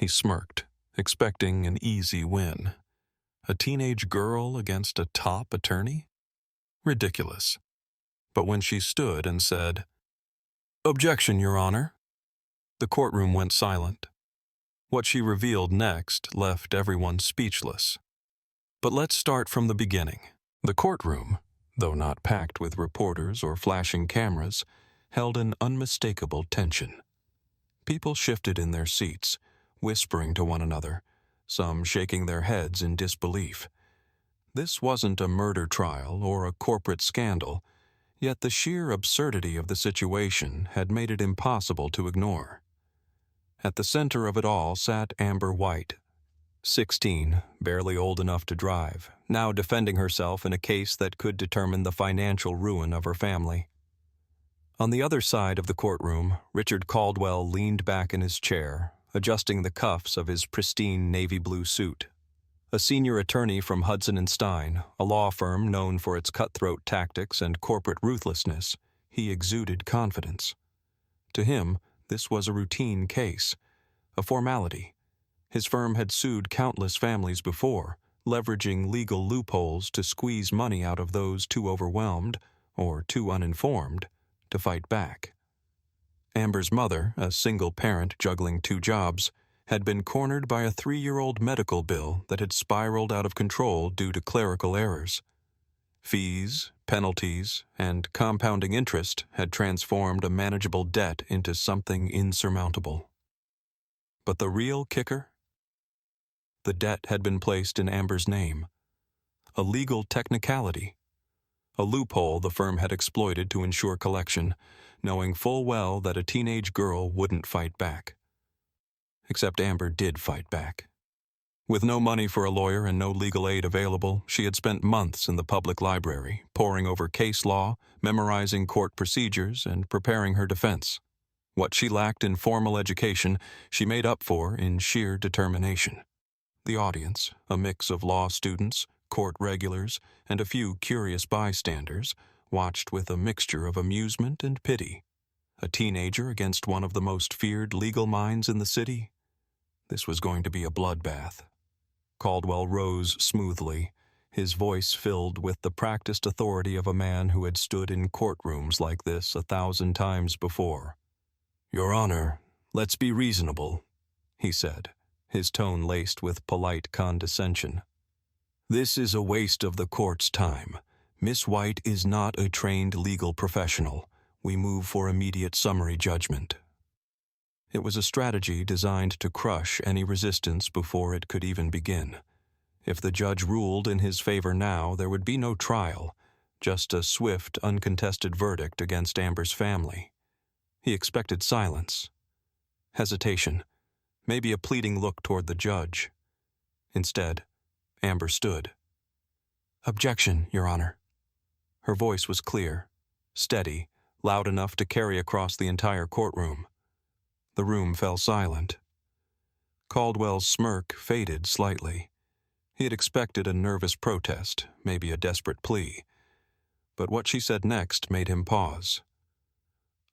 He smirked, expecting an easy win. A teenage girl against a top attorney? Ridiculous. But when she stood and said, "Objection, Your Honor," the courtroom went silent. What she revealed next left everyone speechless. But let's start from the beginning. The courtroom, though not packed with reporters or flashing cameras, held an unmistakable tension. People shifted in their seats, whispering to one another, some shaking their heads in disbelief. This wasn't a murder trial or a corporate scandal, yet the sheer absurdity of the situation had made it impossible to ignore. At the center of it all sat Amber White, 16, barely old enough to drive, now defending herself in a case that could determine the financial ruin of her family. On the other side of the courtroom, Richard Caldwell leaned back in his chair, adjusting the cuffs of his pristine navy blue suit. A senior attorney from Hudson & Stein, a law firm known for its cutthroat tactics and corporate ruthlessness, he exuded confidence. To him, this was a routine case, a formality. His firm had sued countless families before, leveraging legal loopholes to squeeze money out of those too overwhelmed, or too uninformed, to fight back. Amber's mother, a single parent juggling 2 jobs, had been cornered by a 3-year-old medical bill that had spiraled out of control due to clerical errors. Fees, penalties, and compounding interest had transformed a manageable debt into something insurmountable. But the real kicker? The debt had been placed in Amber's name. A legal technicality. A loophole the firm had exploited to ensure collection, knowing full well that a teenage girl wouldn't fight back. Except Amber did fight back. With no money for a lawyer and no legal aid available, she had spent months in the public library, poring over case law, memorizing court procedures, and preparing her defense. What she lacked in formal education, she made up for in sheer determination. The audience, a mix of law students, court regulars, and a few curious bystanders, watched with a mixture of amusement and pity. A teenager against one of the most feared legal minds in the city? This was going to be a bloodbath. Caldwell rose smoothly, his voice filled with the practiced authority of a man who had stood in courtrooms like this 1,000 times before. "Your Honor, let's be reasonable," he said, his tone laced with polite condescension. "This is a waste of the court's time. Miss White is not a trained legal professional. We move for immediate summary judgment." It was a strategy designed to crush any resistance before it could even begin. If the judge ruled in his favor now, there would be no trial, just a swift, uncontested verdict against Amber's family. He expected silence, hesitation, maybe a pleading look toward the judge. Instead, Amber stood. "Objection, Your Honor." Her voice was clear, steady, loud enough to carry across the entire courtroom. The room fell silent. Caldwell's smirk faded slightly. He had expected a nervous protest, maybe a desperate plea. But what she said next made him pause.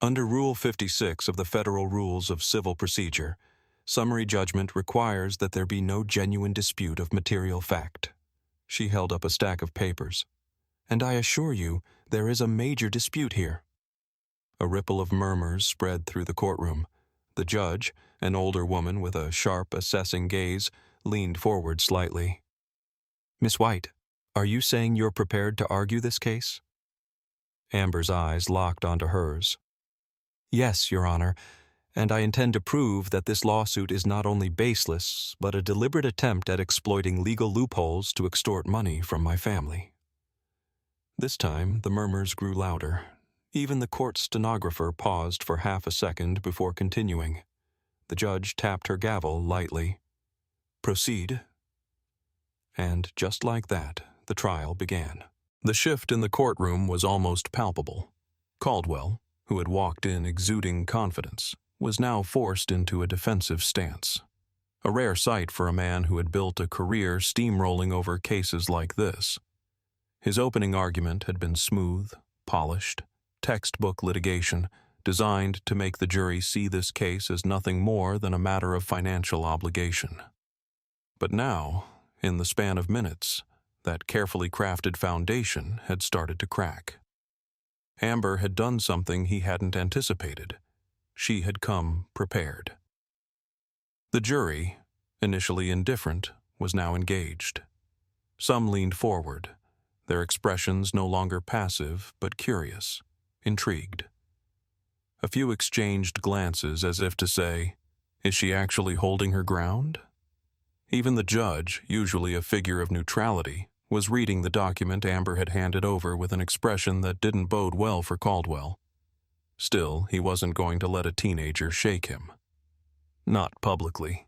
Under Rule 56 of the Federal Rules of Civil Procedure, summary judgment requires that there be no genuine dispute of material fact. She held up a stack of papers. "And I assure you, there is a major dispute here." A ripple of murmurs spread through the courtroom. The judge, an older woman with a sharp, assessing gaze, leaned forward slightly. "Miss White, are you saying you're prepared to argue this case?" Amber's eyes locked onto hers. "Yes, Your Honor, and I intend to prove that this lawsuit is not only baseless, but a deliberate attempt at exploiting legal loopholes to extort money from my family." This time, the murmurs grew louder. Even the court stenographer paused for half a second before continuing. The judge tapped her gavel lightly. "Proceed." And just like that, the trial began. The shift in the courtroom was almost palpable. Caldwell, who had walked in exuding confidence, was now forced into a defensive stance. A rare sight for a man who had built a career steamrolling over cases like this. His opening argument had been smooth, polished, textbook litigation, designed to make the jury see this case as nothing more than a matter of financial obligation. But now, in the span of minutes, that carefully crafted foundation had started to crack. Amber had done something he hadn't anticipated. She had come prepared. The jury, initially indifferent, was now engaged. Some leaned forward, their expressions no longer passive but curious, intrigued. A few exchanged glances as if to say, "Is she actually holding her ground?" Even the judge, usually a figure of neutrality, was reading the document Amber had handed over with an expression that didn't bode well for Caldwell. Still, he wasn't going to let a teenager shake him. Not publicly.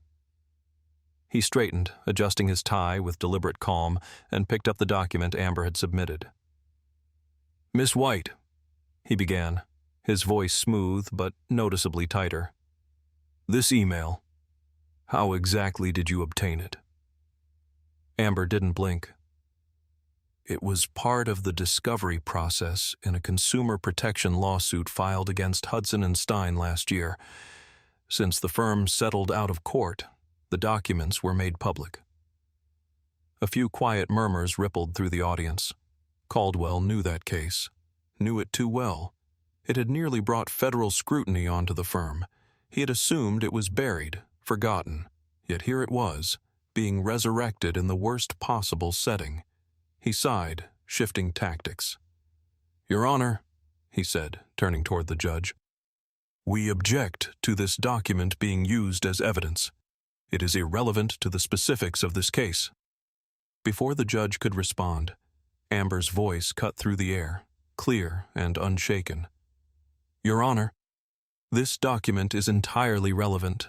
He straightened, adjusting his tie with deliberate calm, and picked up the document Amber had submitted. "Miss White," he began, his voice smooth but noticeably tighter. "This email, how exactly did you obtain it?" Amber didn't blink. "It was part of the discovery process in a consumer protection lawsuit filed against Hudson & Stein last year. Since the firm settled out of court, the documents were made public." A few quiet murmurs rippled through the audience. Caldwell knew that case, knew it too well. It had nearly brought federal scrutiny onto the firm. He had assumed it was buried, forgotten, yet here it was, being resurrected in the worst possible setting. He sighed, shifting tactics. "Your Honor," he said, turning toward the judge, "we object to this document being used as evidence. It is irrelevant to the specifics of this case." Before the judge could respond, Amber's voice cut through the air, clear and unshaken. "Your Honor, this document is entirely relevant.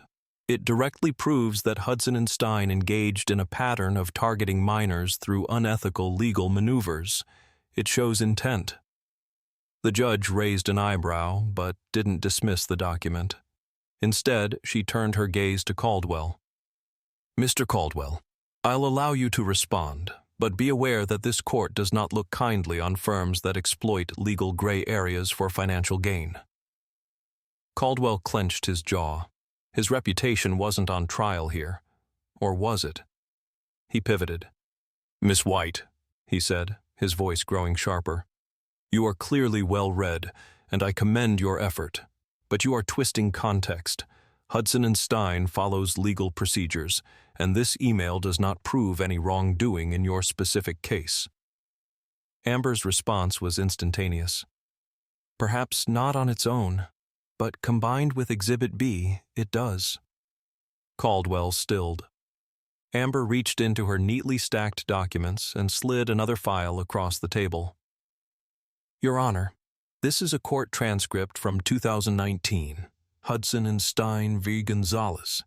It directly proves that Hudson & Stein engaged in a pattern of targeting minors through unethical legal maneuvers. It shows intent." The judge raised an eyebrow, but didn't dismiss the document. Instead, she turned her gaze to Caldwell. "Mr. Caldwell, I'll allow you to respond, but be aware that this court does not look kindly on firms that exploit legal gray areas for financial gain." Caldwell clenched his jaw. His reputation wasn't on trial here. Or was it? He pivoted. "Miss White," he said, his voice growing sharper, "you are clearly well-read, and I commend your effort. But you are twisting context. Hudson & Stein follows legal procedures, and this email does not prove any wrongdoing in your specific case." Amber's response was instantaneous. "Perhaps not on its own, but combined with Exhibit B, it does." Caldwell stilled. Amber reached into her neatly stacked documents and slid another file across the table. "Your Honor, this is a court transcript from 2019, Hudson & Stein v. Gonzalez.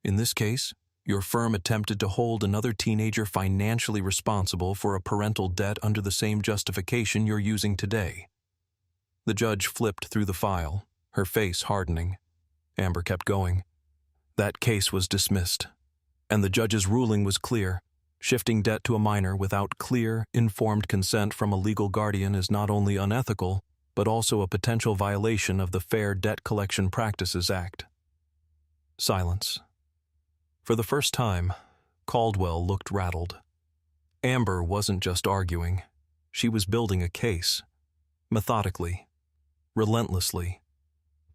In this case, your firm attempted to hold another teenager financially responsible for a parental debt under the same justification you're using today." The judge flipped through the file, her face hardening. Amber kept going. "That case was dismissed, and the judge's ruling was clear. Shifting debt to a minor without clear, informed consent from a legal guardian is not only unethical, but also a potential violation of the Fair Debt Collection Practices Act." Silence. For the first time, Caldwell looked rattled. Amber wasn't just arguing. She was building a case. Methodically. Relentlessly.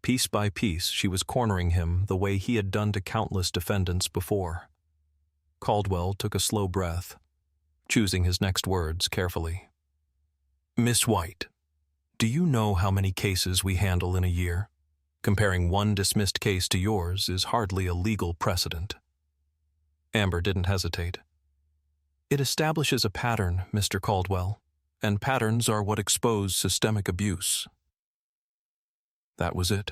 Piece by piece, she was cornering him the way he had done to countless defendants before. Caldwell took a slow breath, choosing his next words carefully. "Miss White, do you know how many cases we handle in a year? Comparing one dismissed case to yours is hardly a legal precedent." Amber didn't hesitate. "It establishes a pattern, Mr. Caldwell, and patterns are what expose systemic abuse." That was it.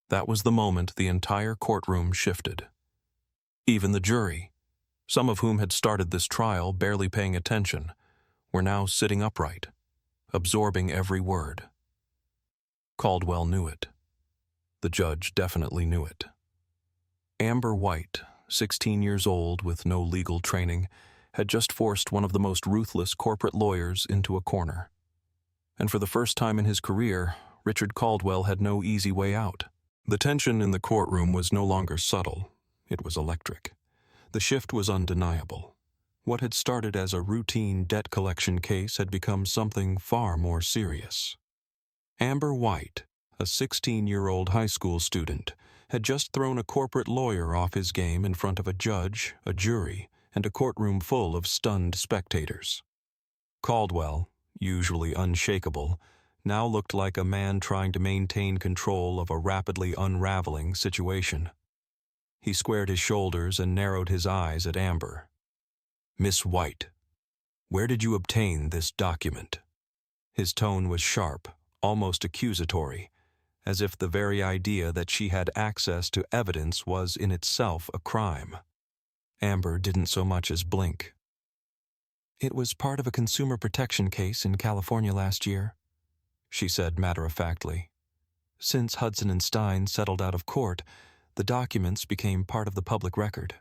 That was the moment the entire courtroom shifted. Even the jury, some of whom had started this trial barely paying attention, were now sitting upright, absorbing every word. Caldwell knew it. The judge definitely knew it. Amber White, 16 years old with no legal training, had just forced one of the most ruthless corporate lawyers into a corner. And for the first time in his career, Richard Caldwell had no easy way out. The tension in the courtroom was no longer subtle. It was electric. The shift was undeniable. What had started as a routine debt collection case had become something far more serious. Amber White, a 16-year-old high school student, had just thrown a corporate lawyer off his game in front of a judge, a jury, and a courtroom full of stunned spectators. Caldwell, usually unshakable, now looked like a man trying to maintain control of a rapidly unraveling situation. He squared his shoulders and narrowed his eyes at Amber. "Miss White, where did you obtain this document?" His tone was sharp, almost accusatory, as if the very idea that she had access to evidence was in itself a crime. Amber didn't so much as blink. "It was part of a consumer protection case in California last year," she said matter-of-factly. "Since Hudson and Stein settled out of court, the documents became part of the public record."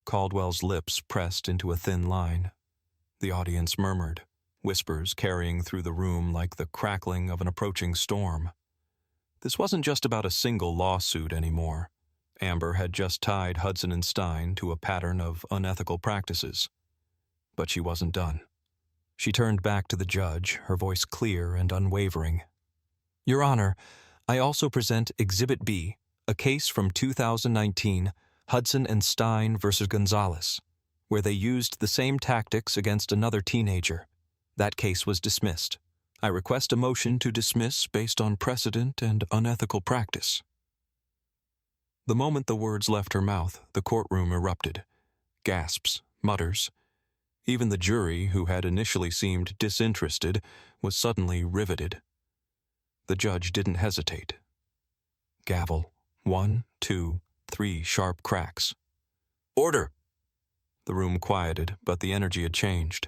Caldwell's lips pressed into a thin line. The audience murmured, whispers carrying through the room like the crackling of an approaching storm. This wasn't just about a single lawsuit anymore. Amber had just tied Hudson and Stein to a pattern of unethical practices. But she wasn't done. She turned back to the judge, her voice clear and unwavering. "Your Honor, I also present Exhibit B, a case from 2019, Hudson and Stein versus Gonzalez, where they used the same tactics against another teenager. That case was dismissed. I request a motion to dismiss based on precedent and unethical practice." The moment the words left her mouth, the courtroom erupted. Gasps, mutters. Even the jury, who had initially seemed disinterested, was suddenly riveted. The judge didn't hesitate. Gavel. 1, 2, 3 sharp cracks. "Order!" The room quieted, but the energy had changed.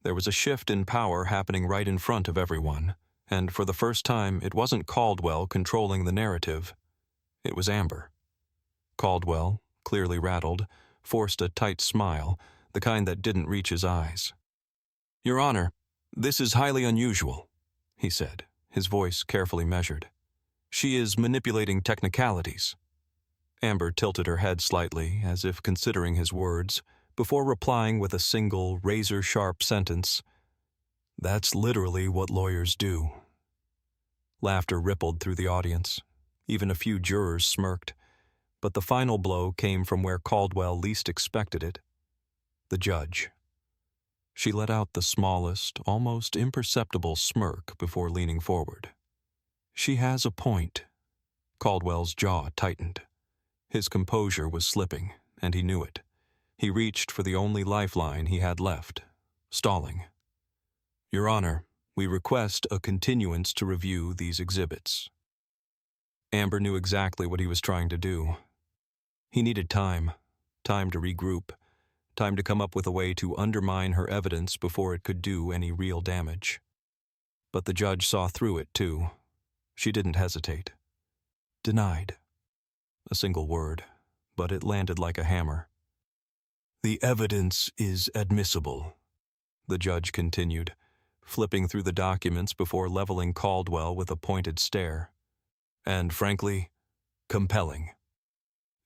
There was a shift in power happening right in front of everyone, and for the first time it wasn't Caldwell controlling the narrative. It was Amber. Caldwell, clearly rattled, forced a tight smile, the kind that didn't reach his eyes. "Your Honor, this is highly unusual," he said, his voice carefully measured. "She is manipulating technicalities." Amber tilted her head slightly, as if considering his words, before replying with a single, razor-sharp sentence. "That's literally what lawyers do." Laughter rippled through the audience. Even a few jurors smirked. But the final blow came from where Caldwell least expected it. The judge. She let out the smallest, almost imperceptible smirk before leaning forward. "She has a point." Caldwell's jaw tightened. His composure was slipping, and he knew it. He reached for the only lifeline he had left, stalling. "Your Honor, we request a continuance to review these exhibits." Amber knew exactly what he was trying to do. He needed time to regroup, time to come up with a way to undermine her evidence before it could do any real damage. But the judge saw through it, too. She didn't hesitate. "Denied." A single word, but it landed like a hammer. "The evidence is admissible," the judge continued, flipping through the documents before leveling Caldwell with a pointed stare. "And frankly, compelling."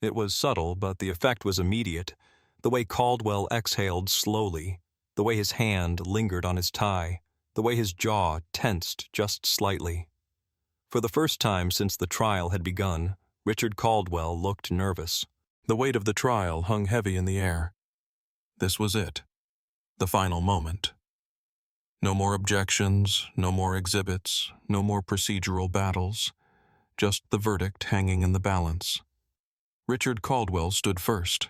It was subtle, but the effect was immediate. The way Caldwell exhaled slowly, the way his hand lingered on his tie, the way his jaw tensed just slightly. For the first time since the trial had begun, Richard Caldwell looked nervous. The weight of the trial hung heavy in the air. This was it. The final moment. No more objections, no more exhibits, no more procedural battles. Just the verdict hanging in the balance. Richard Caldwell stood first.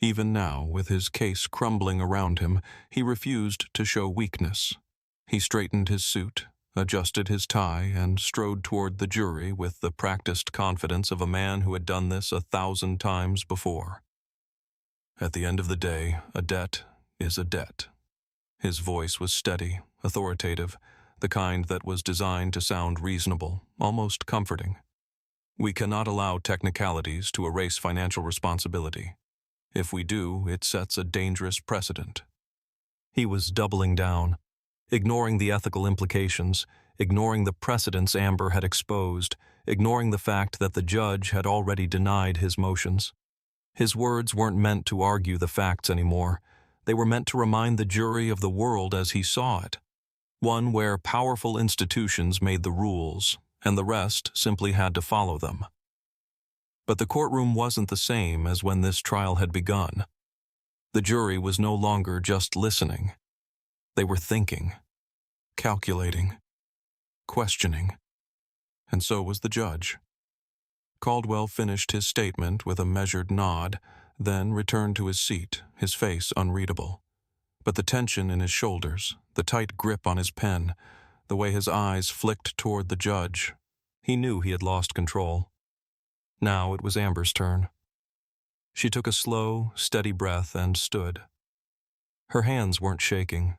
Even now, with his case crumbling around him, he refused to show weakness. He straightened his suit, adjusted his tie, and strode toward the jury with the practiced confidence of a man who had done this 1,000 times before. At the end of the day, a debt is a debt. His voice was steady, authoritative, the kind that was designed to sound reasonable, almost comforting. We cannot allow technicalities to erase financial responsibility. If we do, it sets a dangerous precedent. He was doubling down, ignoring the ethical implications, ignoring the precedents Amber had exposed, ignoring the fact that the judge had already denied his motions. His words weren't meant to argue the facts anymore. They were meant to remind the jury of the world as he saw it, one where powerful institutions made the rules, and the rest simply had to follow them. But the courtroom wasn't the same as when this trial had begun. The jury was no longer just listening. They were thinking, calculating, questioning, and so was the judge. Caldwell finished his statement with a measured nod, then returned to his seat, his face unreadable. But the tension in his shoulders, the tight grip on his pen, the way his eyes flicked toward the judge, he knew he had lost control. Now it was Amber's turn. She took a slow, steady breath and stood. Her hands weren't shaking.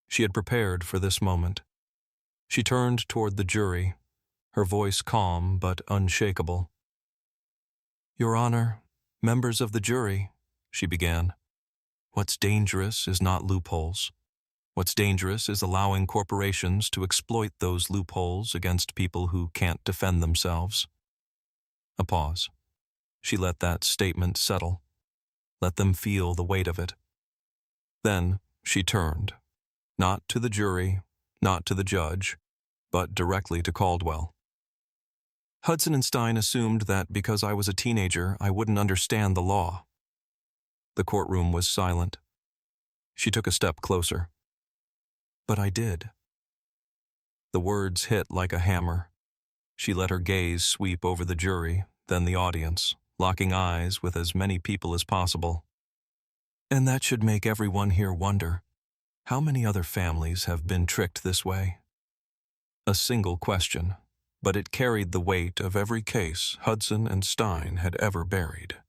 She had prepared for this moment. She turned toward the jury, her voice calm but unshakable. "Your Honor, members of the jury," she began, "what's dangerous is not loopholes. What's dangerous is allowing corporations to exploit those loopholes against people who can't defend themselves." A pause. She let that statement settle. Let them feel the weight of it. Then she turned, not to the jury, not to the judge, but directly to Caldwell. "Hudson and Stein assumed that because I was a teenager, I wouldn't understand the law." The courtroom was silent. She took a step closer. "But I did." The words hit like a hammer. She let her gaze sweep over the jury, then the audience, locking eyes with as many people as possible. "And that should make everyone here wonder, how many other families have been tricked this way?" A single question, but it carried the weight of every case Hudson and Stein had ever buried.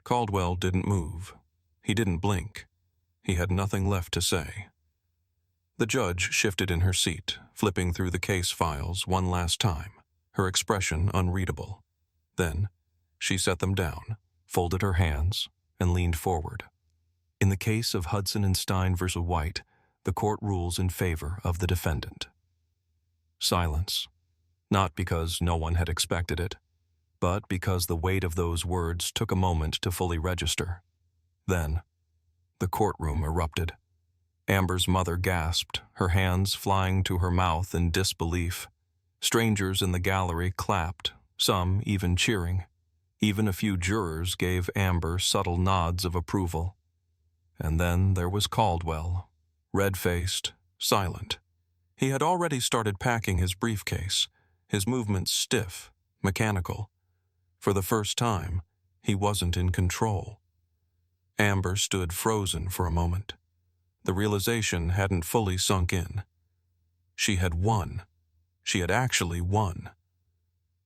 Caldwell didn't move. He didn't blink. He had nothing left to say. The judge shifted in her seat, flipping through the case files one last time, her expression unreadable. Then, she set them down, folded her hands, and leaned forward. In the case of Hudson and Stein v. White, the court rules in favor of the defendant. Silence. Not because no one had expected it, but because the weight of those words took a moment to fully register. Then, the courtroom erupted. Amber's mother gasped, her hands flying to her mouth in disbelief. Strangers in the gallery clapped, some even cheering. Even a few jurors gave Amber subtle nods of approval. And then there was Caldwell, red-faced, silent. He had already started packing his briefcase, his movements stiff, mechanical. For the first time, he wasn't in control. Amber stood frozen for a moment. The realization hadn't fully sunk in. She had won. She had actually won.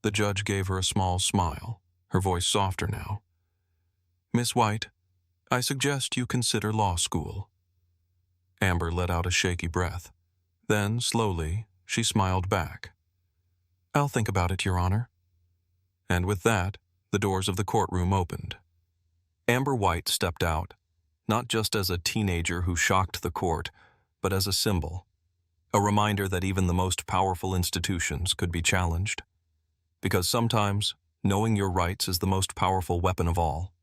The judge gave her a small smile, her voice softer now. "Miss White, I suggest you consider law school." Amber let out a shaky breath. Then, slowly, she smiled back. "I'll think about it, Your Honor." And with that, the doors of the courtroom opened. Amber White stepped out, not just as a teenager who shocked the court, but as a symbol, a reminder that even the most powerful institutions could be challenged. Because sometimes, knowing your rights is the most powerful weapon of all.